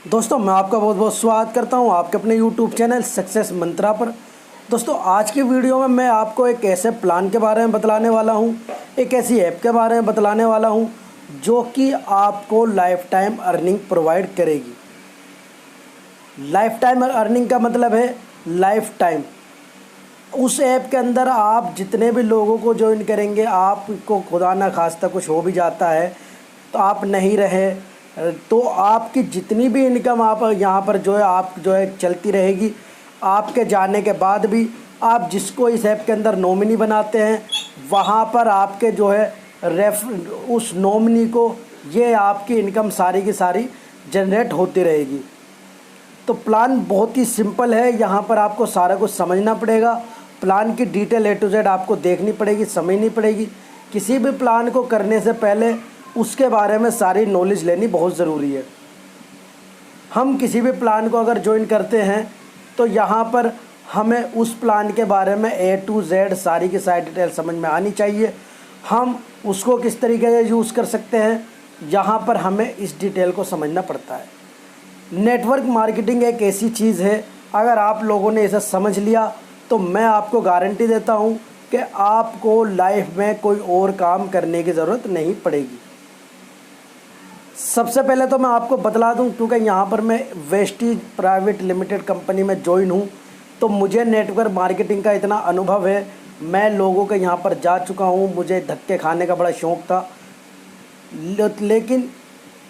दोस्तों मैं आपका बहुत बहुत स्वागत करता हूं आपके अपने YouTube चैनल सक्सेस मंत्रा पर। दोस्तों आज की वीडियो में मैं आपको एक ऐसे प्लान के बारे में बतलाने वाला हूं, एक ऐसी ऐप के बारे में बतलाने वाला हूं जो कि आपको लाइफ टाइम अर्निंग प्रोवाइड करेगी। लाइफ टाइम अर्निंग का मतलब है लाइफ टाइम। उस ऐप के अंदर आप जितने भी लोगों को ज्वाइन करेंगे, आपको खुदा ना खास्ता कुछ हो भी जाता है तो आप नहीं रहे तो आपकी जितनी भी इनकम आप यहाँ पर आप चलती रहेगी। आपके जाने के बाद भी आप जिसको इस ऐप के अंदर नॉमिनी बनाते हैं वहाँ पर आपके उस नॉमिनी को ये आपकी इनकम सारी की सारी जनरेट होती रहेगी। तो प्लान बहुत ही सिंपल है, यहाँ पर आपको सारा कुछ समझना पड़ेगा। प्लान की डिटेल A to Z आपको देखनी पड़ेगी, समझनी पड़ेगी। किसी भी प्लान को करने से पहले उसके बारे में सारी नॉलेज लेनी बहुत ज़रूरी है। हम किसी भी प्लान को अगर ज्वाइन करते हैं तो यहाँ पर हमें उस प्लान के बारे में A to Z सारी की सारी डिटेल समझ में आनी चाहिए। हम उसको किस तरीके से यूज़ कर सकते हैं, यहाँ पर हमें इस डिटेल को समझना पड़ता है। नेटवर्क मार्केटिंग एक ऐसी चीज़ है, अगर आप लोगों ने इसे समझ लिया तो मैं आपको गारंटी देता हूँ कि आपको लाइफ में कोई और काम करने की ज़रूरत नहीं पड़ेगी। सबसे पहले तो मैं आपको बतला दूं, क्योंकि यहाँ पर मैं वेस्टीज प्राइवेट लिमिटेड कंपनी में ज्वाइन हूँ तो मुझे नेटवर्क मार्केटिंग का इतना अनुभव है। मैं लोगों के यहाँ पर जा चुका हूँ, मुझे धक्के खाने का बड़ा शौक़ था। लेकिन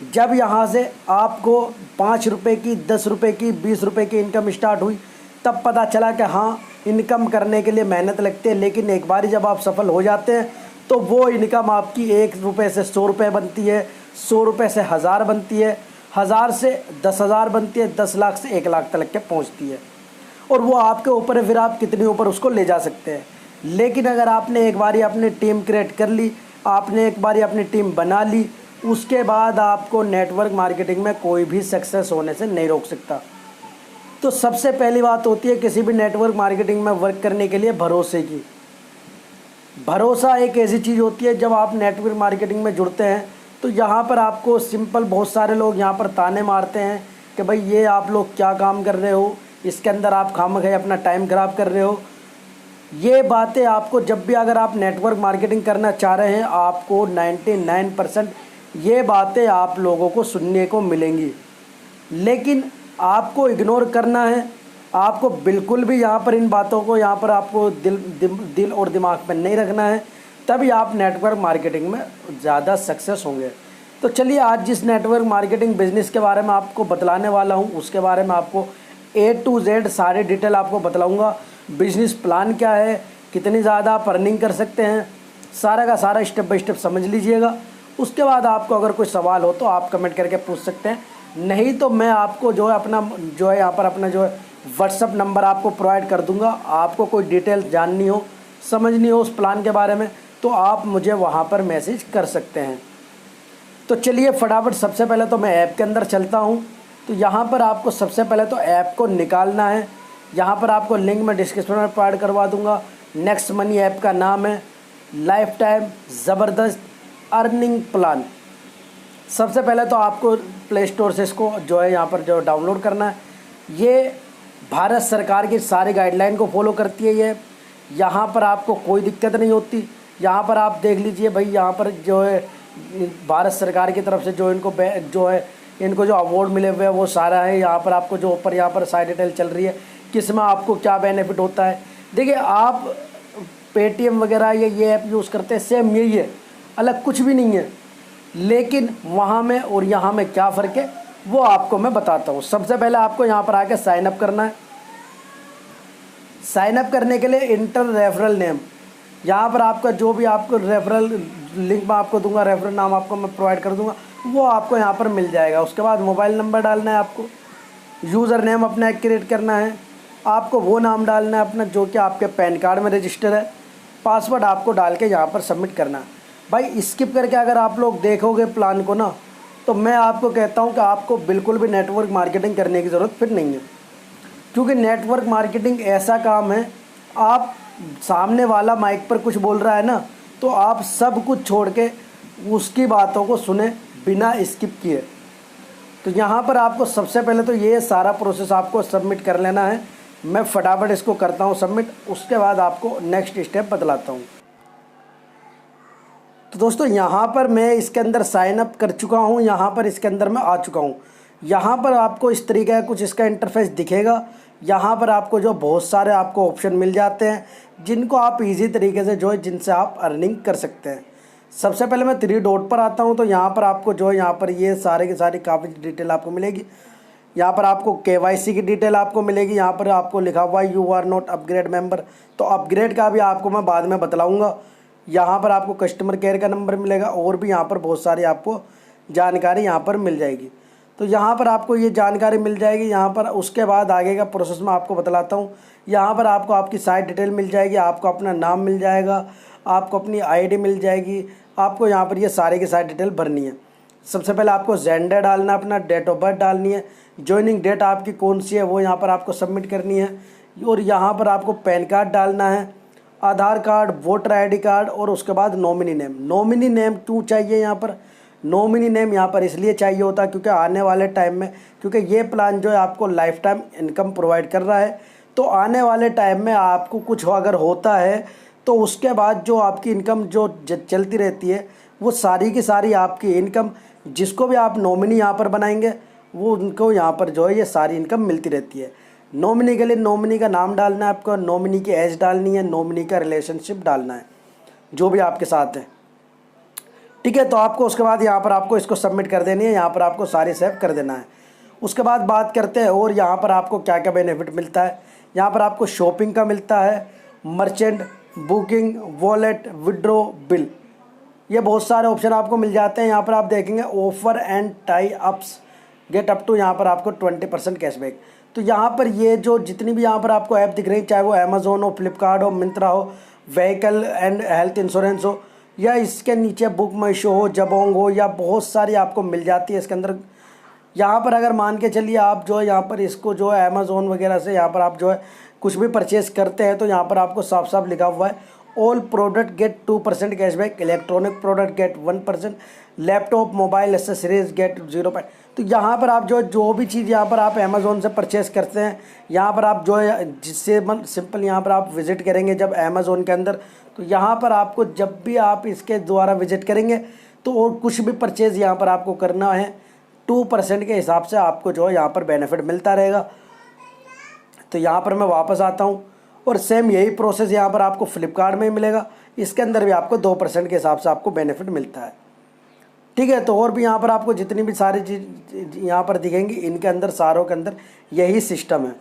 जब यहाँ से आपको 5 रुपये की, 10 रुपये की, 20 रुपये की इनकम स्टार्ट हुई तब पता चला कि हाँ, इनकम करने के लिए मेहनत लगती है। लेकिन एक बार जब आप सफल हो जाते हैं तो वो इनकम आपकी 1 रुपये से 100 रुपये बनती है, 100 रुपये से 1000 बनती है, 1000 से 10,000 बनती है, 10 लाख से 1 लाख तक के पहुंचती है। और वो आपके ऊपर है, फिर आप कितनी ऊपर उसको ले जा सकते हैं। लेकिन अगर आपने एक बारी अपनी टीम क्रिएट कर ली, आपने एक बारी अपनी टीम बना ली, उसके बाद आपको नेटवर्क मार्केटिंग में कोई भी सक्सेस होने से नहीं रोक सकता। तो सबसे पहली बात होती है किसी भी नेटवर्क मार्केटिंग में वर्क करने के लिए भरोसे की। भरोसा एक ऐसी चीज़ होती है, जब आप नेटवर्क मार्केटिंग में जुड़ते हैं तो यहाँ पर आपको सिंपल, बहुत सारे लोग यहाँ पर ताने मारते हैं कि भाई ये आप लोग क्या काम कर रहे हो, इसके अंदर आप खामख़ा अपना टाइम ख़राब कर रहे हो। ये बातें आपको जब भी अगर आप नेटवर्क मार्केटिंग करना चाह रहे हैं, आपको 99% ये बातें आप लोगों को सुनने को मिलेंगी। लेकिन आपको इग्नोर करना है, आपको बिल्कुल भी यहाँ पर इन बातों को यहाँ पर आपको दिल और दिमाग में नहीं रखना है, तभी आप नेटवर्क मार्केटिंग में ज़्यादा सक्सेस होंगे। तो चलिए आज जिस नेटवर्क मार्केटिंग बिज़नेस के बारे में आपको बतलाने वाला हूँ उसके बारे में आपको A to Z सारी डिटेल आपको बतलाऊँगा। बिज़नेस प्लान क्या है, कितनी ज़्यादा आप अर्निंग कर सकते हैं, सारा का सारा स्टेप बाय स्टेप समझ लीजिएगा। उसके बाद आपको अगर कोई सवाल हो तो आप कमेंट करके पूछ सकते हैं, नहीं तो मैं आपको यहाँ पर अपना व्हाट्सअप नंबर आपको प्रोवाइड कर दूंगा। आपको कोई डिटेल जाननी हो, समझनी हो उस प्लान के बारे में तो आप मुझे वहाँ पर मैसेज कर सकते हैं। तो चलिए फटाफट सबसे पहले तो मैं ऐप के अंदर चलता हूँ। तो यहाँ पर आपको सबसे पहले तो ऐप को निकालना है। यहाँ पर आपको लिंक मैं डिस्क्रिप्शन में प्रोवाइड करवा दूँगा। नेक्स्ट मनी ऐप का नाम है लाइफ टाइम ज़बरदस्त अर्निंग प्लान। सबसे पहले तो आपको प्ले स्टोर से इसको यहाँ पर डाउनलोड करना है। ये भारत सरकार की सारी गाइडलाइन को फॉलो करती है। ये यहाँ पर आपको कोई दिक्कत नहीं होती। यहाँ पर आप देख लीजिए भाई, यहाँ पर भारत सरकार की तरफ से इनको जो अवार्ड मिले हुए हैं वो सारा है। यहाँ पर आपको ऊपर यहाँ पर साइड डिटेल चल रही है, किस में आपको क्या बेनिफिट होता है। देखिए आप पेटीएम वगैरह ये ऐप यूज़ करते हैं, सेम यही है, अलग कुछ भी नहीं है। लेकिन वहाँ में और यहाँ में क्या फ़र्क है वो आपको मैं बताता हूँ। सबसे पहले आपको यहाँ पर आके साइन अप करना है। साइन अप करने के लिए इंटर रेफरल नेम, यहाँ पर आपका जो भी आपको रेफरल लिंक मैं आपको दूंगा, रेफरल नाम आपको मैं प्रोवाइड कर दूंगा, वो आपको यहाँ पर मिल जाएगा। उसके बाद मोबाइल नंबर डालना है, आपको यूज़र नेम अपना क्रिएट करना है, आपको वो नाम डालना है अपना जो कि आपके पैन कार्ड में रजिस्टर है। पासवर्ड आपको डाल के यहाँ पर सबमिट करना है। भाई स्किप करके अगर आप लोग देखोगे प्लान को ना, तो मैं आपको कहता हूँ कि आपको बिल्कुल भी नेटवर्क मार्केटिंग करने की ज़रूरत फिर नहीं है। क्योंकि नेटवर्क मार्केटिंग ऐसा काम है, आप सामने वाला माइक पर कुछ बोल रहा है ना, तो आप सब कुछ छोड़ के उसकी बातों को सुने बिना स्किप किए। तो यहाँ पर आपको सबसे पहले तो ये सारा प्रोसेस आपको सबमिट कर लेना है। मैं फटाफट इसको करता हूँ सबमिट, उसके बाद आपको नेक्स्ट स्टेप बतलाता हूँ। तो दोस्तों यहाँ पर मैं इसके अंदर साइन अप कर चुका हूँ, यहाँ पर इसके अंदर मैं आ चुका हूँ। यहाँ पर आपको इस तरीके का कुछ इसका इंटरफेस दिखेगा। यहाँ पर आपको जो बहुत सारे आपको ऑप्शन मिल जाते हैं जिनको आप इजी तरीके से जो है जिनसे आप अर्निंग कर सकते हैं। सबसे पहले मैं 3 डॉट पर आता हूँ, तो यहाँ पर आपको जो है यहाँ पर ये सारे की सारी काफ़ी डिटेल आपको मिलेगी। यहाँ पर आपको KYC की डिटेल आपको मिलेगी। यहाँ पर आपको लिखा हुआ है you are not upgrade member, तो अपग्रेड का भी आपको मैं बाद में बतलाऊँगा। यहाँ पर आपको कस्टमर केयर का नंबर मिलेगा और भी यहाँ पर बहुत सारी आपको जानकारी यहाँ पर मिल जाएगी। तो यहाँ पर आपको ये जानकारी मिल जाएगी। यहाँ पर उसके बाद आगे का प्रोसेस मैं आपको बतलाता हूँ। यहाँ पर आपको आपकी साइट डिटेल मिल जाएगी, आपको अपना नाम मिल जाएगा, आपको अपनी ID मिल जाएगी। आपको यहाँ पर ये सारे की सारी डिटेल भरनी है। सबसे पहले आपको जेंडर डालना, अपना डेट ऑफ बर्थ डालनी है, ज्वाइनिंग डेट आपकी कौन सी है वो यहाँ पर आपको सबमिट करनी है, और यहाँ पर आपको पैन कार्ड डालना है, आधार कार्ड, वोटर ID कार्ड, और उसके बाद नॉमिनी नेम। नॉमिनी नेम क्यों चाहिए यहाँ पर? नॉमिनी नेम यहाँ पर इसलिए चाहिए होता है क्योंकि आने वाले टाइम में, क्योंकि ये प्लान जो है आपको लाइफ टाइम इनकम प्रोवाइड कर रहा है, तो आने वाले टाइम में आपको कुछ अगर होता है तो उसके बाद जो आपकी इनकम जो चलती रहती है वो सारी की सारी आपकी इनकम, जिसको भी आप नॉमिनी यहाँ पर बनाएंगे वो उनको यहाँ पर जो है ये सारी इनकम मिलती रहती है। नॉमिनी के लिए नॉमिनी का नाम डालना है आपको, नॉमिनी की एज डालनी है, नॉमिनी का रिलेशनशिप डालना है जो भी आपके साथ है, ठीक है। तो आपको उसके बाद यहाँ पर आपको इसको सबमिट कर देनी है, यहाँ पर आपको सारी सेव कर देना है। उसके बाद बात करते हैं और यहाँ पर आपको क्या क्या बेनिफिट मिलता है। यहाँ पर आपको शॉपिंग का मिलता है, merchant, booking, wallet, withdraw, bill, ये बहुत सारे ऑप्शन आपको मिल जाते हैं। यहाँ पर आप देखेंगे offer and tie ups get up to यहाँ पर आपको 20% कैशबैक। तो यहाँ पर ये जो जितनी भी यहाँ पर आपको ऐप दिख रही है, चाहे वो अमेज़ोन हो, फ्लिपकार्ट हो, मिंत्रा हो, व्हीकल एंड हेल्थ इंश्योरेंस हो, या इसके नीचे बुक माई शो हो, जबोंग हो, या बहुत सारी आपको मिल जाती है इसके अंदर। यहाँ पर अगर मान के चलिए आप जो है यहाँ पर इसको जो है अमेज़ोन वगैरह से यहाँ पर आप जो है कुछ भी परचेस करते हैं तो यहाँ पर आपको साफ साफ लिखा हुआ है all product get 2% cashback, electronic product get 1%, laptop mobile accessories get 0%। तो यहाँ पर आप जो भी चीज़ यहाँ पर आप अमेज़ोन से परचेस करते हैं, यहाँ पर आप जो है जिससे सिंपल यहाँ पर आप विज़िट करेंगे जब अमेज़ोन के अंदर, तो यहाँ पर आपको जब भी आप इसके द्वारा विज़िट करेंगे तो और कुछ भी परचेज़ यहाँ पर आपको करना है 2% के हिसाब से आपको जो है यहाँ पर बेनिफिट मिलता रहेगा। तो यहाँ पर मैं वापस आता हूँ और सेम यही प्रोसेस यहाँ पर आपको फ्लिपकार्ट में ही मिलेगा। इसके अंदर भी आपको 2% के हिसाब से आपको बेनिफिट मिलता है, ठीक है। तो और भी यहाँ पर आपको जितनी भी सारी चीज़ यहाँ पर दिखेंगी, इनके अंदर सारों के अंदर यही सिस्टम है।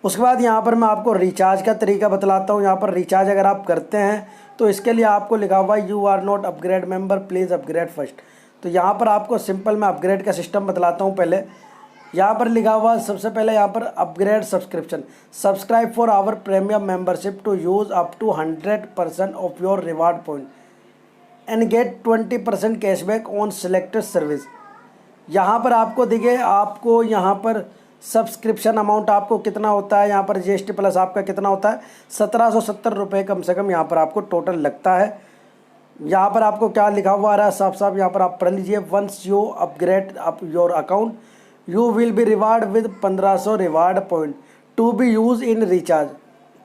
उसके बाद यहाँ पर मैं आपको रिचार्ज का तरीका बतलाता हूँ। यहाँ पर रिचार्ज अगर आप करते हैं तो इसके लिए आपको लिखा हुआ है you are not upgrade member, please upgrade first. तो यहाँ पर आपको सिंपल मैं अपग्रेड का सिस्टम बतलाता हूँ। पहले यहाँ पर लिखा हुआ सबसे पहले यहाँ पर upgrade subscription, subscribe for our premium membership to use up to 100% off your reward point and get 20% cashback on selected service. यहाँ पर आपको दिखे आपको यहाँ पर सब्सक्रिप्शन अमाउंट आपको कितना होता है, यहाँ पर GST प्लस आपका कितना होता है 1770 रुपये कम से कम यहाँ पर आपको टोटल लगता है। यहाँ पर आपको क्या लिखा हुआ आ रहा है साफ साफ यहाँ पर आप पढ़ लीजिए, once you upgrade up your account you will be reward with 1500 reward point to be use in recharge.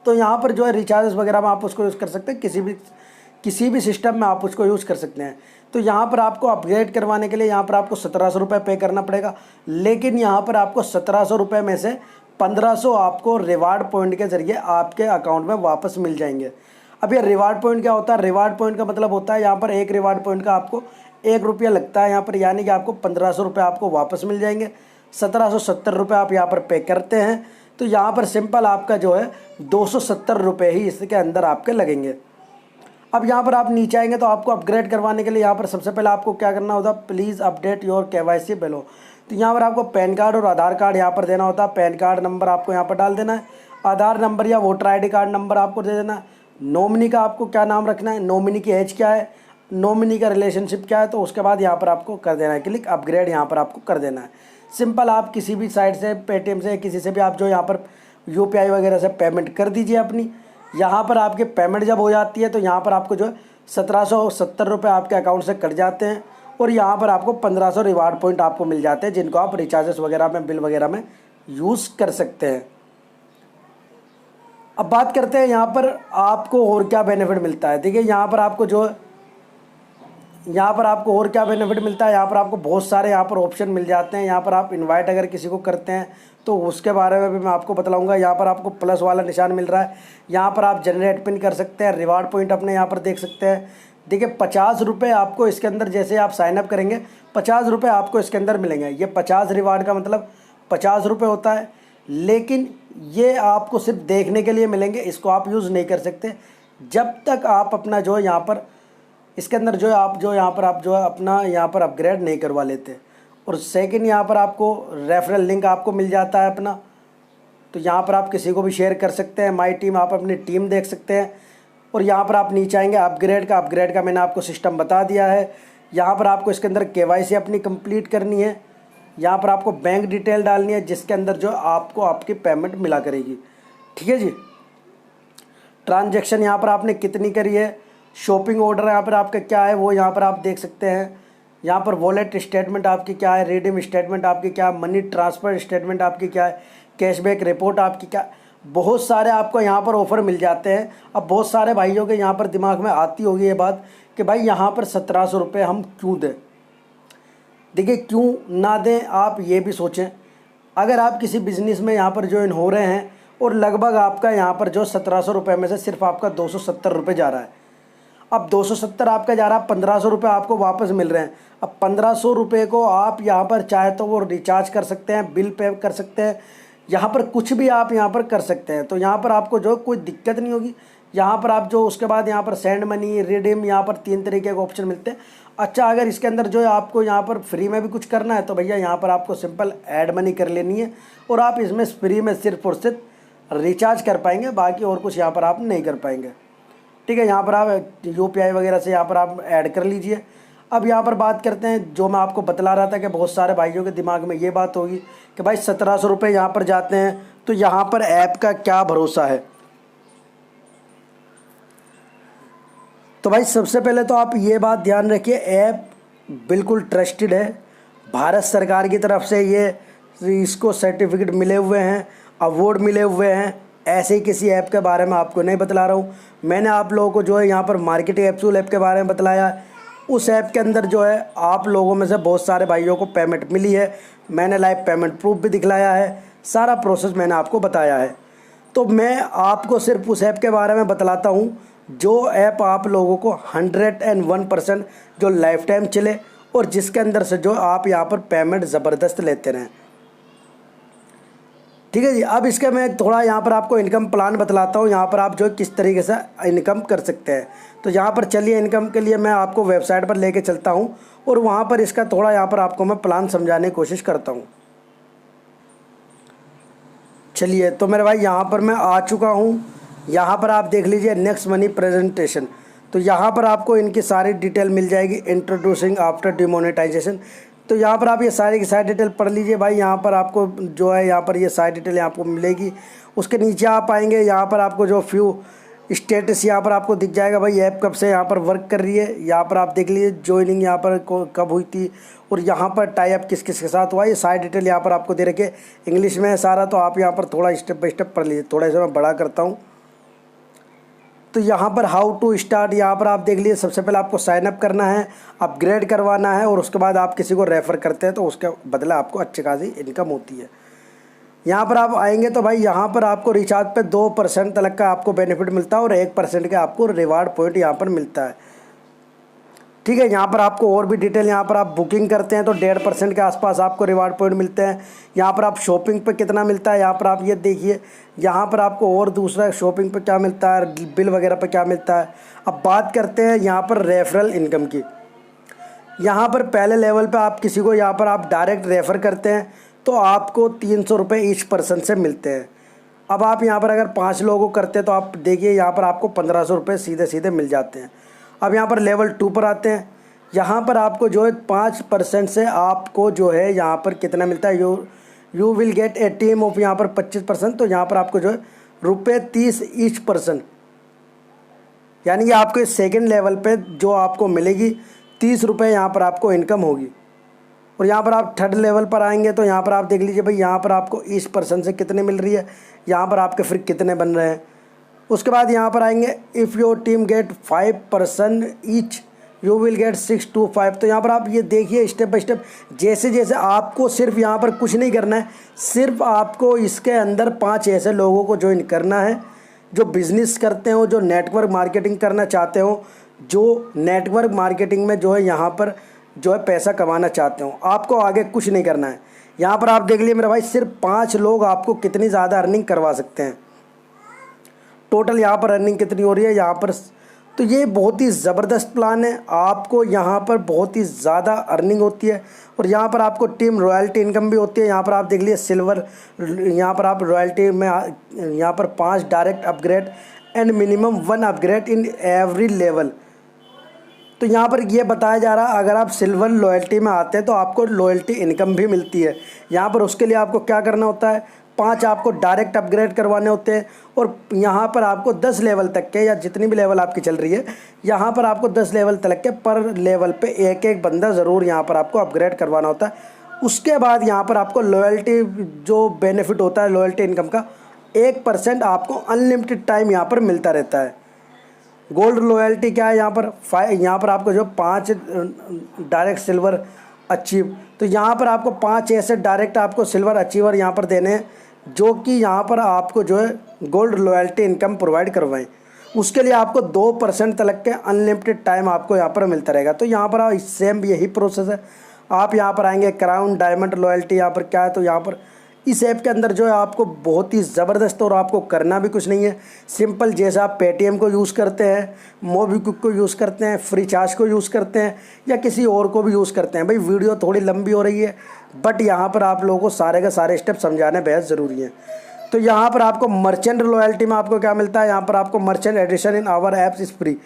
तो यहाँ पर जो है रिचार्ज वगैरह में आप उसको यूज़ कर सकते हैं, किसी भी सिस्टम में आप उसको यूज़ कर सकते हैं। तो यहाँ पर आपको अपग्रेड करवाने के लिए यहाँ पर आपको 1700 रुपये पे करना पड़ेगा, लेकिन यहाँ पर आपको 1700 रुपये में से 1500 आपको रिवार्ड पॉइंट के ज़रिए आपके अकाउंट में वापस मिल जाएंगे। अब ये रिवार्ड पॉइंट क्या होता है? रिवार्ड पॉइंट का मतलब होता है यहाँ पर एक रिवार्ड पॉइंट का आपको 1 रुपया लगता है यहाँ पर, यानी कि आपको 1500 रुपये आपको वापस मिल जाएंगे। 1770 रुपये आप यहाँ पर पे करते हैं तो यहाँ पर सिंपल आपका जो है 270 रुपये ही इसके अंदर आपके लगेंगे। अब यहाँ पर आप नीचे आएंगे तो आपको अपग्रेड करवाने के लिए यहाँ पर सबसे पहले आपको क्या करना होता है, please update your KYC below. तो यहाँ पर आपको पैन कार्ड और आधार कार्ड यहाँ पर देना होता है। पैन कार्ड नंबर आपको यहाँ पर डाल देना है, आधार नंबर या वोटर ID कार्ड नंबर आपको दे देना है। नॉमिनी का आपको क्या नाम रखना है, नॉमिनी की एज क्या है, नॉमिनी का रिलेशनशिप क्या है, तो उसके बाद यहाँ पर आपको कर देना है क्लिक अपग्रेड, यहाँ पर आपको कर देना है। सिंपल आप किसी भी साइट से, पेटीएम से, किसी से भी आप जो यहाँ पर UPI वगैरह से पेमेंट कर दीजिए अपनी। यहाँ पर आपकी पेमेंट जब हो जाती है तो यहाँ पर आपको जो है 1770 रुपये आपके अकाउंट से कट जाते हैं और यहाँ पर आपको 1500 रिवार्ड पॉइंट आपको मिल जाते हैं, जिनको आप रिचार्जेस वगैरह में, बिल वगैरह में यूज़ कर सकते हैं। अब बात करते हैं यहाँ पर आपको और क्या बेनिफिट मिलता है। देखिए यहाँ पर आपको और क्या बेनिफिट मिलता है। यहाँ पर आपको बहुत सारे यहाँ पर ऑप्शन मिल जाते हैं। यहाँ पर आप इनवाइट अगर किसी को करते हैं तो उसके बारे में भी मैं आपको बतलाऊंगा। यहाँ पर आपको प्लस वाला निशान मिल रहा है, यहाँ पर आप जनरेट पिन कर सकते हैं, रिवार्ड पॉइंट अपने यहाँ पर देख सकते हैं। देखिए 50 रुपये आपको इसके अंदर, जैसे आप साइनअप करेंगे 50 रुपये आपको इसके अंदर मिलेंगे। ये 50 रिवार्ड का मतलब 50 रुपये होता है, लेकिन ये आपको सिर्फ देखने के लिए मिलेंगे, इसको आप यूज़ नहीं कर सकते जब तक आप अपना जो है यहाँ पर इसके अंदर जो है आप जो है अपना यहाँ पर अपग्रेड नहीं करवा लेते। और सेकंड, यहाँ पर आपको रेफरल लिंक आपको मिल जाता है अपना, तो यहाँ पर आप किसी को भी शेयर कर सकते हैं। माई टीम, आप अपनी टीम देख सकते हैं। और यहाँ पर आप नीचे आएंगे, अपग्रेड का मैंने आपको सिस्टम बता दिया है। यहाँ पर आपको इसके अंदर KYC अपनी कंप्लीट करनी है। यहाँ पर आपको बैंक डिटेल डालनी है, जिसके अंदर जो आपको आपकी पेमेंट मिला करेगी। ठीक है जी। ट्रांजैक्शन यहाँ पर आपने कितनी करी है, शॉपिंग ऑर्डर यहाँ पर आपका क्या है वो यहाँ पर आप देख सकते हैं। यहाँ पर वॉलेट स्टेटमेंट आपकी क्या है, रिडीम स्टेटमेंट आपकी क्या है, मनी ट्रांसफ़र स्टेटमेंट आपकी क्या है, कैशबैक रिपोर्ट आपकी क्या, बहुत सारे आपको यहाँ पर ऑफ़र मिल जाते हैं। अब बहुत सारे भाइयों के यहाँ पर दिमाग में आती होगी ये बात कि भाई यहाँ पर 1700 रुपये हम क्यों दें। देखिए क्यों ना दें, आप ये भी सोचें। अगर आप किसी बिज़नेस में यहाँ पर ज्वाइन हो रहे हैं और लगभग आपका यहाँ पर जो 1700 रुपये में से सिर्फ आपका 270 रुपये जा रहा है। अब 270 आपका जा रहा है, 1500 रुपये आपको वापस मिल रहे हैं। अब 1500 रुपये को आप यहाँ पर चाहे तो वो रिचार्ज कर सकते हैं, बिल पे कर सकते हैं, यहाँ पर कुछ भी आप यहाँ पर कर सकते हैं। तो यहाँ पर आपको जो कोई दिक्कत नहीं होगी। यहाँ पर आप जो उसके बाद यहाँ पर सेंड मनी, रिडीम, यहाँ पर 3 तरीके के ऑप्शन मिलते हैं। अच्छा, अगर इसके अंदर जो है आपको यहाँ पर फ्री में भी कुछ करना है तो भैया यहाँ पर आपको सिंपल ऐड मनी कर लेनी है और आप इसमें फ्री में सिर्फ और सिर्फ रिचार्ज कर पाएंगे, बाकी और कुछ यहाँ पर आप नहीं कर पाएंगे। ठीक है, यहाँ पर आप UPI वगैरह से यहाँ पर आप ऐड कर लीजिए। अब यहाँ पर बात करते हैं, जो मैं आपको बतला रहा था कि बहुत सारे भाइयों के दिमाग में ये बात होगी कि भाई 1700 रुपये यहाँ पर जाते हैं तो यहाँ पर ऐप का क्या भरोसा है। तो भाई सबसे पहले तो आप ये बात ध्यान रखिए, ऐप बिल्कुल ट्रस्टेड है। भारत सरकार की तरफ से इसको सर्टिफिकेट मिले हुए हैं, अवार्ड मिले हुए हैं। ऐसे ही किसी ऐप के बारे में आपको नहीं बतला रहा हूँ। मैंने आप लोगों को जो है यहाँ पर मार्केटिंग एप्सूल ऐप के बारे में बतलाया। उस ऐप के अंदर जो है आप लोगों में से बहुत सारे भाइयों को पेमेंट मिली है। मैंने लाइव पेमेंट प्रूफ भी दिखलाया है, सारा प्रोसेस मैंने आपको बताया है। तो मैं आपको सिर्फ उस ऐप के बारे में बतलाता हूँ जो ऐप आप लोगों को 101% जो लाइफ टाइम चले और जिसके अंदर से जो आप यहाँ पर पेमेंट ज़बरदस्त लेते रहें। ठीक है जी। अब इसका मैं थोड़ा यहाँ पर आपको इनकम प्लान बतलाता हूँ, यहाँ पर आप जो किस तरीके से इनकम कर सकते हैं। तो यहाँ पर चलिए, इनकम के लिए मैं आपको वेबसाइट पर लेके चलता हूँ और वहाँ पर इसका थोड़ा यहाँ पर आपको मैं प्लान समझाने की कोशिश करता हूँ। चलिए, तो मेरे भाई यहाँ पर मैं आ चुका हूँ। यहाँ पर आप देख लीजिए नेक्स्ट मनी प्रेजेंटेशन। तो यहाँ पर आपको इनकी सारी डिटेल मिल जाएगी, इंट्रोड्यूसिंग आफ्टर डिमोनेटाइजेशन। तो यहाँ पर आप ये सारी की सारी डिटेल पढ़ लीजिए भाई। यहाँ पर आपको जो है यहाँ पर ये सारी डिटेल आपको मिलेगी। उसके नीचे आप आएंगे, यहाँ पर आपको जो फ्यू स्टेटस यहाँ पर आपको दिख जाएगा भाई, ऐप कब से यहाँ पर वर्क कर रही है। यहाँ पर आप देख लीजिए ज्वाइनिंग यहाँ पर कब हुई थी और यहाँ पर टाई अप किस किस के साथ हुआ, ये सारी डिटेल यहाँ पर आपको दे रखे। इंग्लिश में है सारा, तो आप यहाँ पर थोड़ा स्टेप बाई स्टेप पढ़ लीजिए। थोड़ा सा मैं बड़ा करता हूँ। तो यहाँ पर हाउ टू स्टार्ट, यहाँ पर आप देख लीजिए। सबसे पहले आपको साइन अप करना है, अपग्रेड करवाना है और उसके बाद आप किसी को रेफ़र करते हैं तो उसके बदले आपको अच्छी खासी इनकम होती है। यहाँ पर आप आएंगे तो भाई यहाँ पर आपको रिचार्ज पे 2% तक का आपको बेनिफिट मिलता है और 1% का आपको रिवार्ड पॉइंट यहाँ पर मिलता है। ठीक है, यहाँ पर आपको और भी डिटेल, यहाँ पर आप बुकिंग करते हैं तो 1.5% के आसपास आपको रिवार्ड पॉइंट मिलते हैं। यहाँ पर आप शॉपिंग पे कितना मिलता है, यहाँ पर आप ये देखिए। यहाँ पर आपको और दूसरा शॉपिंग पे क्या मिलता है, बिल वगैरह पे क्या मिलता है। अब बात करते हैं यहाँ पर रेफरल इनकम की। यहाँ पर पहले लेवल पे आप किसी को यहाँ पर आप डायरेक्ट रेफ़र करते हैं तो आपको 300 रुपये ईच पर्सन से मिलते हैं। अब आप यहाँ पर अगर 5 लोगों को करते हैं तो आप देखिए यहाँ पर आपको 1500 रुपये सीधे सीधे मिल जाते हैं। अब यहाँ पर लेवल 2 पर आते हैं। यहाँ पर आपको जो है 5% से आपको जो है यहाँ पर कितना मिलता है, you will gate A team of यहाँ पर 25%। तो यहाँ पर आपको जो है ₹30 ईच पर्सन, यानी कि आपको सेकेंड लेवल पे जो आपको मिलेगी ₹30 यहाँ पर आपको इनकम होगी। और यहाँ पर आप थर्ड लेवल पर आएंगे तो यहाँ पर आप देख लीजिए भाई, यहाँ पर आपको इस पर्सन से कितने मिल रही है, यहाँ पर आपके फिर कितने बन रहे हैं। उसके बाद यहाँ पर आएंगे, if your team get 5% each you will get 6 to 5। तो यहाँ पर आप ये देखिए स्टेप बाय स्टेप, जैसे जैसे आपको सिर्फ यहाँ पर कुछ नहीं करना है, सिर्फ आपको इसके अंदर 5 ऐसे लोगों को ज्वाइन करना है जो बिज़नेस करते हो, जो नेटवर्क मार्केटिंग करना चाहते हो, जो नेटवर्क मार्केटिंग में जो है यहाँ पर जो है पैसा कमाना चाहते हो। आपको आगे कुछ नहीं करना है। यहाँ पर आप देख लिए मेरे भाई, सिर्फ 5 लोग आपको कितनी ज़्यादा अर्निंग करवा सकते हैं। टोटल यहाँ पर अर्निंग कितनी हो रही है यहाँ पर, तो ये बहुत ही ज़बरदस्त प्लान है। आपको यहाँ पर बहुत ही ज़्यादा अर्निंग होती है और यहाँ पर आपको टीम रॉयल्टी इनकम भी होती है। यहाँ पर आप देख लिए सिल्वर, यहाँ पर आप रॉयल्टी में यहाँ पर 5 direct upgrade and minimum 1 upgrade in every level. तो यहाँ पर ये बताया जा रहा है, अगर आप सिल्वर लॉयल्टी में आते हैं तो आपको लॉयल्टी इनकम भी मिलती है। यहाँ पर उसके लिए आपको क्या करना होता है, 5 आपको डायरेक्ट अपग्रेड करवाने होते हैं और यहाँ पर आपको 10 लेवल तक के, या जितनी भी लेवल आपकी चल रही है, यहाँ पर आपको 10 लेवल तक के पर लेवल पे एक एक बंदा ज़रूर यहाँ पर आपको अपग्रेड करवाना होता है। उसके बाद यहाँ पर आपको लॉयल्टी जो बेनिफिट होता है लॉयल्टी इनकम का, 1% आपको अनलिमिटेड टाइम यहाँ पर मिलता रहता है। गोल्ड लॉयल्टी क्या है, यहाँ पर आपको जो 5 डायरेक्ट सिल्वर अचीव, तो यहाँ पर आपको 5 ऐसे डायरेक्ट आपको सिल्वर अचीवर यहाँ पर देने हैं जो कि यहाँ पर आपको जो है गोल्ड लॉयल्टी इनकम प्रोवाइड करवाएं। उसके लिए आपको 2% तक के अनलिमिटेड टाइम आपको यहाँ पर मिलता रहेगा। तो यहाँ पर सेम यही प्रोसेस है। आप यहाँ पर आएंगे, क्राउन डायमंड लॉयल्टी यहाँ पर क्या है, तो यहाँ पर इस ऐप के अंदर जो है आपको बहुत ही ज़बरदस्त, और आपको करना भी कुछ नहीं है, सिंपल जैसे आप पेटीएम को यूज़ करते हैं, मोबीक्विक को यूज़ करते हैं, फ्री चार्ज को यूज़ करते हैं, या किसी और को भी यूज़ करते हैं। भाई वीडियो थोड़ी लंबी हो रही है बट यहाँ पर आप लोगों को सारे के सारे स्टेप समझाने बेहद ज़रूरी है। तो यहाँ पर आपको मर्चेंट लॉयल्टी में आपको क्या मिलता है, यहाँ पर आपको merchant edition in our apps is free.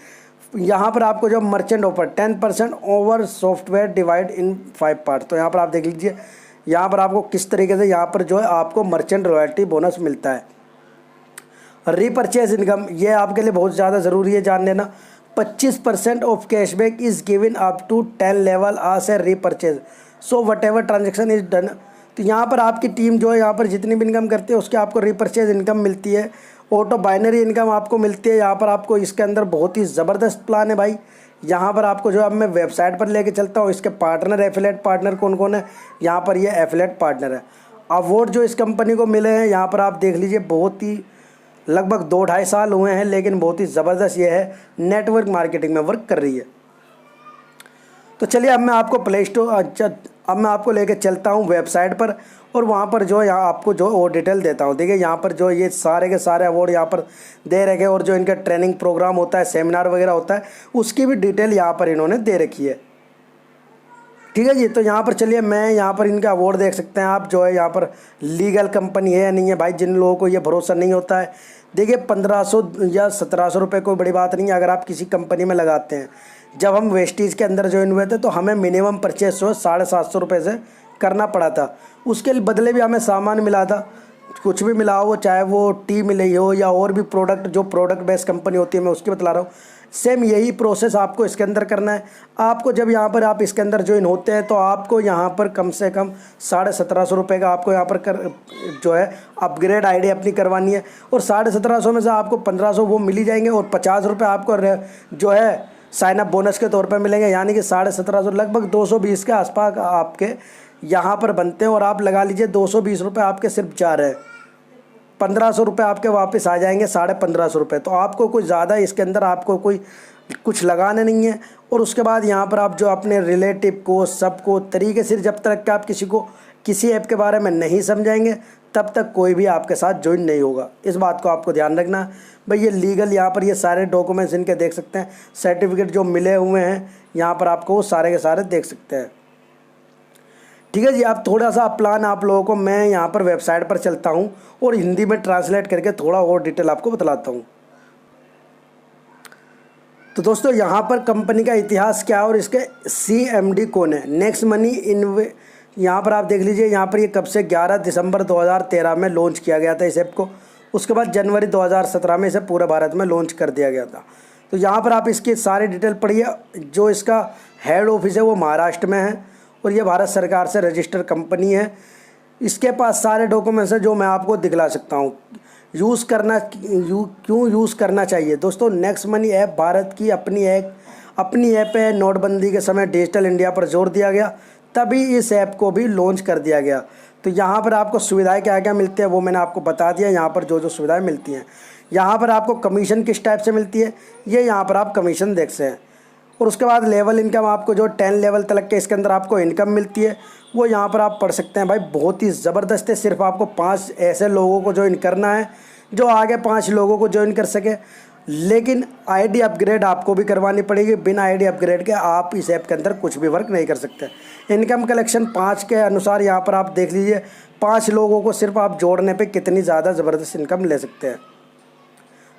यहाँ पर आपको जो merchant offer 10% over software divide in 5 part. तो यहाँ पर आप देख लीजिए, यहाँ पर आपको किस तरीके से यहाँ पर जो है आपको मर्चेंट रॉयल्टी बोनस मिलता है। रीपरचेज इनकम, ये आपके लिए बहुत ज़्यादा ज़रूरी है जान लेना। 25% off cashback is given up to 10 level आज a repurchase, so whatever transaction is done. तो यहाँ पर आपकी टीम जो है यहाँ पर जितनी भी इनकम करती है उसके आपको रीपरचेज इनकम मिलती है, ऑटो बाइनरी इनकम आपको मिलती है। यहाँ पर आपको इसके अंदर बहुत ही ज़बरदस्त प्लान है भाई। यहाँ पर आपको जो अब मैं वेबसाइट पर लेके चलता हूँ, इसके पार्टनर एफिलेट पार्टनर कौन कौन है, यहाँ पर ये एफिलेट पार्टनर है। अवार्ड जो इस कंपनी को मिले हैं यहाँ पर आप देख लीजिए, बहुत ही लगभग 2-2.5 साल हुए हैं, लेकिन बहुत ही ज़बरदस्त ये है, नेटवर्क मार्केटिंग में वर्क कर रही है। तो चलिए अब मैं आपको प्ले स्टोर, अब मैं आपको लेके चलता हूँ वेबसाइट पर, और वहाँ पर जो यहाँ आपको जो और डिटेल देता हूँ। देखिए यहाँ पर जो ये सारे के सारे अवार्ड यहाँ पर दे रखे हैं, और जो इनका ट्रेनिंग प्रोग्राम होता है, सेमिनार वगैरह होता है, उसकी भी डिटेल यहाँ पर इन्होंने दे रखी है। ठीक है जी। तो यहाँ पर चलिए मैं यहाँ पर इनका अवार्ड देख सकते हैं आप, जो है यहाँ पर लीगल कंपनी है या नहीं है भाई, जिन लोगों को ये भरोसा नहीं होता है। देखिए 1500 या 1700 रुपये कोई बड़ी बात नहीं है अगर आप किसी कंपनी में लगाते हैं। जब हम वेस्टीज के अंदर ज्वाइन हुए थे तो हमें मिनिमम परचेस जो है 750 रुपये से करना पड़ा था। उसके बदले भी हमें सामान मिला था, कुछ भी मिला हो, चाहे वो टी मिली हो या और भी प्रोडक्ट, जो प्रोडक्ट बेस्ड कंपनी होती है मैं उसकी बता रहा हूँ। सेम यही प्रोसेस आपको इसके अंदर करना है। आपको जब यहाँ पर आप इसके अंदर ज्वाइन होते हैं तो आपको यहाँ पर कम से कम 1750 रुपये का आपको यहाँ पर जो है अपग्रेड आईडी अपनी करवानी है, और 1750 में से आपको 1500 वो मिल ही जाएंगे, और 50 रुपये आपको जो है साइन अप बोनस के तौर पर मिलेंगे। यानी कि 1750, लगभग 220 के आसपास आपके यहाँ पर बनते हैं। और आप लगा लीजिए 220 रुपये आपके सिर्फ जा रहे हैं, 1500 रुपये आपके वापस आ जाएंगे, 1550 रुपये। तो आपको कोई ज़्यादा इसके अंदर आपको कोई कुछ लगाने नहीं है। और उसके बाद यहाँ पर आप जो अपने रिलेटिव को, सबको तरीके से, जब तक कि आप किसी को किसी ऐप के बारे में नहीं समझाएंगे तब तक कोई भी आपके साथ ज्वाइन नहीं होगा। इस बात को आपको ध्यान रखना भाई। ये लीगल, यहाँ पर ये सारे डॉक्यूमेंट्स इनके देख सकते हैं, सर्टिफिकेट जो मिले हुए हैं यहाँ पर आपको वो सारे के सारे देख सकते हैं। ठीक है जी। अब थोड़ा सा प्लान आप लोगों को मैं यहाँ पर वेबसाइट पर चलता हूँ और हिंदी में ट्रांसलेट करके थोड़ा और डिटेल आपको बतलाता हूँ। तो दोस्तों यहाँ पर कंपनी का इतिहास क्या है और इसके CMD कौन है। नेक्स्ट मनी यहाँ पर आप देख लीजिए, यहाँ पर ये कब से 11 दिसंबर 2013 में लॉन्च किया गया था इस ऐप को। उसके बाद जनवरी 2017 में इसे पूरे भारत में लॉन्च कर दिया गया था। तो यहाँ पर आप इसकी सारी डिटेल पढ़िए। जो इसका हेड ऑफिस है वो महाराष्ट्र में है और ये भारत सरकार से रजिस्टर्ड कंपनी है। इसके पास सारे डॉक्यूमेंट्स हैं जो मैं आपको दिखला सकता हूँ। क्यों यूज़ करना चाहिए दोस्तों, नेक्स्ट मनी ऐप भारत की अपनी ऐप है। नोटबंदी के समय डिजिटल इंडिया पर जोर दिया गया, तभी इस ऐप को भी लॉन्च कर दिया गया। तो यहाँ पर आपको सुविधाएं क्या क्या मिलती है वो मैंने आपको बता दिया। यहाँ पर जो जो सुविधाएं मिलती हैं, यहाँ पर आपको कमीशन किस टाइप से मिलती है ये यहाँ पर आप कमीशन देख सकते हैं। और उसके बाद लेवल इनकम, आपको जो 10 लेवल तक के इसके अंदर आपको इनकम मिलती है वो यहाँ पर आप पढ़ सकते हैं। भाई बहुत ही ज़बरदस्त है। सिर्फ आपको 5 ऐसे लोगों को ज्वाइन करना है जो आगे 5 लोगों को ज्वाइन कर सके, लेकिन आईडी अपग्रेड आपको भी करवानी पड़ेगी। बिना आईडी अपग्रेड के आप इस ऐप के अंदर कुछ भी वर्क नहीं कर सकते। इनकम कलेक्शन 5 के अनुसार यहाँ पर आप देख लीजिए, 5 लोगों को सिर्फ आप जोड़ने पे कितनी ज़्यादा ज़बरदस्त इनकम ले सकते हैं।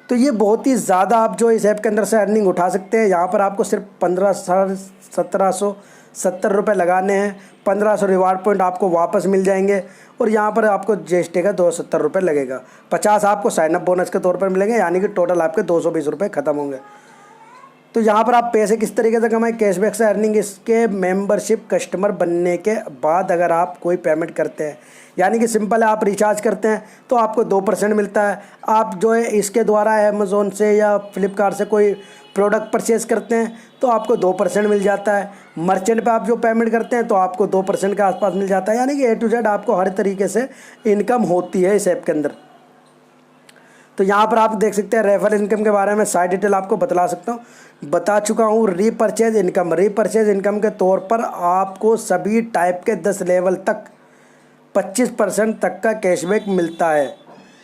तो ये बहुत ही ज़्यादा आप जो इस ऐप के अंदर से अर्निंग उठा सकते हैं। यहाँ पर आपको सिर्फ 1770 रुपये लगाने हैं। 1500 रिवार्ड पॉइंट आपको वापस मिल जाएंगे और यहाँ पर आपको जीएसटी का 270 रुपये लगेगा। 50 आपको साइनअप बोनस के तौर पर मिलेंगे, यानी कि टोटल आपके 220 रुपये ख़त्म होंगे। तो यहाँ पर आप पैसे किस तरीके से कमाएं, कैशबैक से अर्निंग। इसके मेंबरशिप कस्टमर बनने के बाद अगर आप कोई पेमेंट करते हैं, यानी कि सिंपल है आप रिचार्ज करते हैं तो आपको 2% मिलता है। आप जो है इसके द्वारा अमेज़ोन से या फ्लिपकार्ट से कोई प्रोडक्ट परचेज़ करते हैं तो आपको 2% मिल जाता है। मर्चेंट पे आप जो पेमेंट करते हैं तो आपको 2% के आसपास मिल जाता है। यानी कि A to Z आपको हर तरीके से इनकम होती है इस ऐप के अंदर। तो यहाँ पर आप देख सकते हैं रेफरल इनकम के बारे में साइड डिटेल आपको बता चुका हूँ। रीपरचेज इनकम के तौर पर आपको सभी टाइप के 10 लेवल तक 25% तक का कैशबैक मिलता है।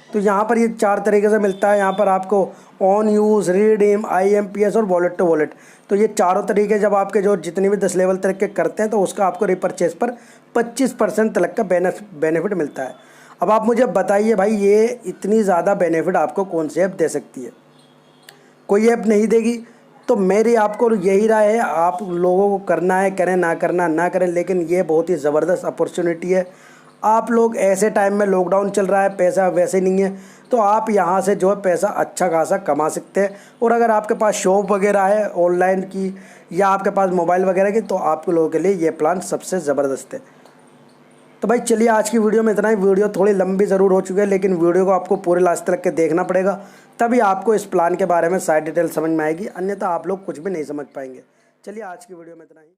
तो यहाँ पर ये 4 तरीके से मिलता है। यहाँ पर आपको ऑन यूज़, रिडीम, IMPS और वॉलेट टू वॉलेट। तो ये चारों तरीके जब आपके जो जितनी भी 10 लेवल तक के करते हैं तो उसका आपको रिपरचेज पर 25% तक का बेनिफिट मिलता है। अब आप मुझे बताइए भाई, ये इतनी ज़्यादा बेनिफिट आपको कौन सी ऐप दे सकती है? कोई ऐप नहीं देगी। तो मेरी आपको यही राय है, आप लोगों को करना है करें, ना करना ना करें, लेकिन ये बहुत ही ज़बरदस्त अपॉर्चुनिटी है। आप लोग ऐसे टाइम में, लॉकडाउन चल रहा है, पैसा वैसे नहीं है, तो आप यहाँ से जो है पैसा अच्छा खासा कमा सकते हैं। और अगर आपके पास शॉप वगैरह है ऑनलाइन की या आपके पास मोबाइल वगैरह की, तो आप लोगों के लिए ये प्लान सबसे ज़बरदस्त है। तो भाई चलिए आज की वीडियो में इतना ही। वीडियो थोड़ी लंबी ज़रूर हो चुकी है, लेकिन वीडियो को आपको पूरे लास्ट तक के देखना पड़ेगा, तभी आपको इस प्लान के बारे में सारी डिटेल समझ में आएगी, अन्यथा आप लोग कुछ भी नहीं समझ पाएंगे। चलिए आज की वीडियो में इतना ही।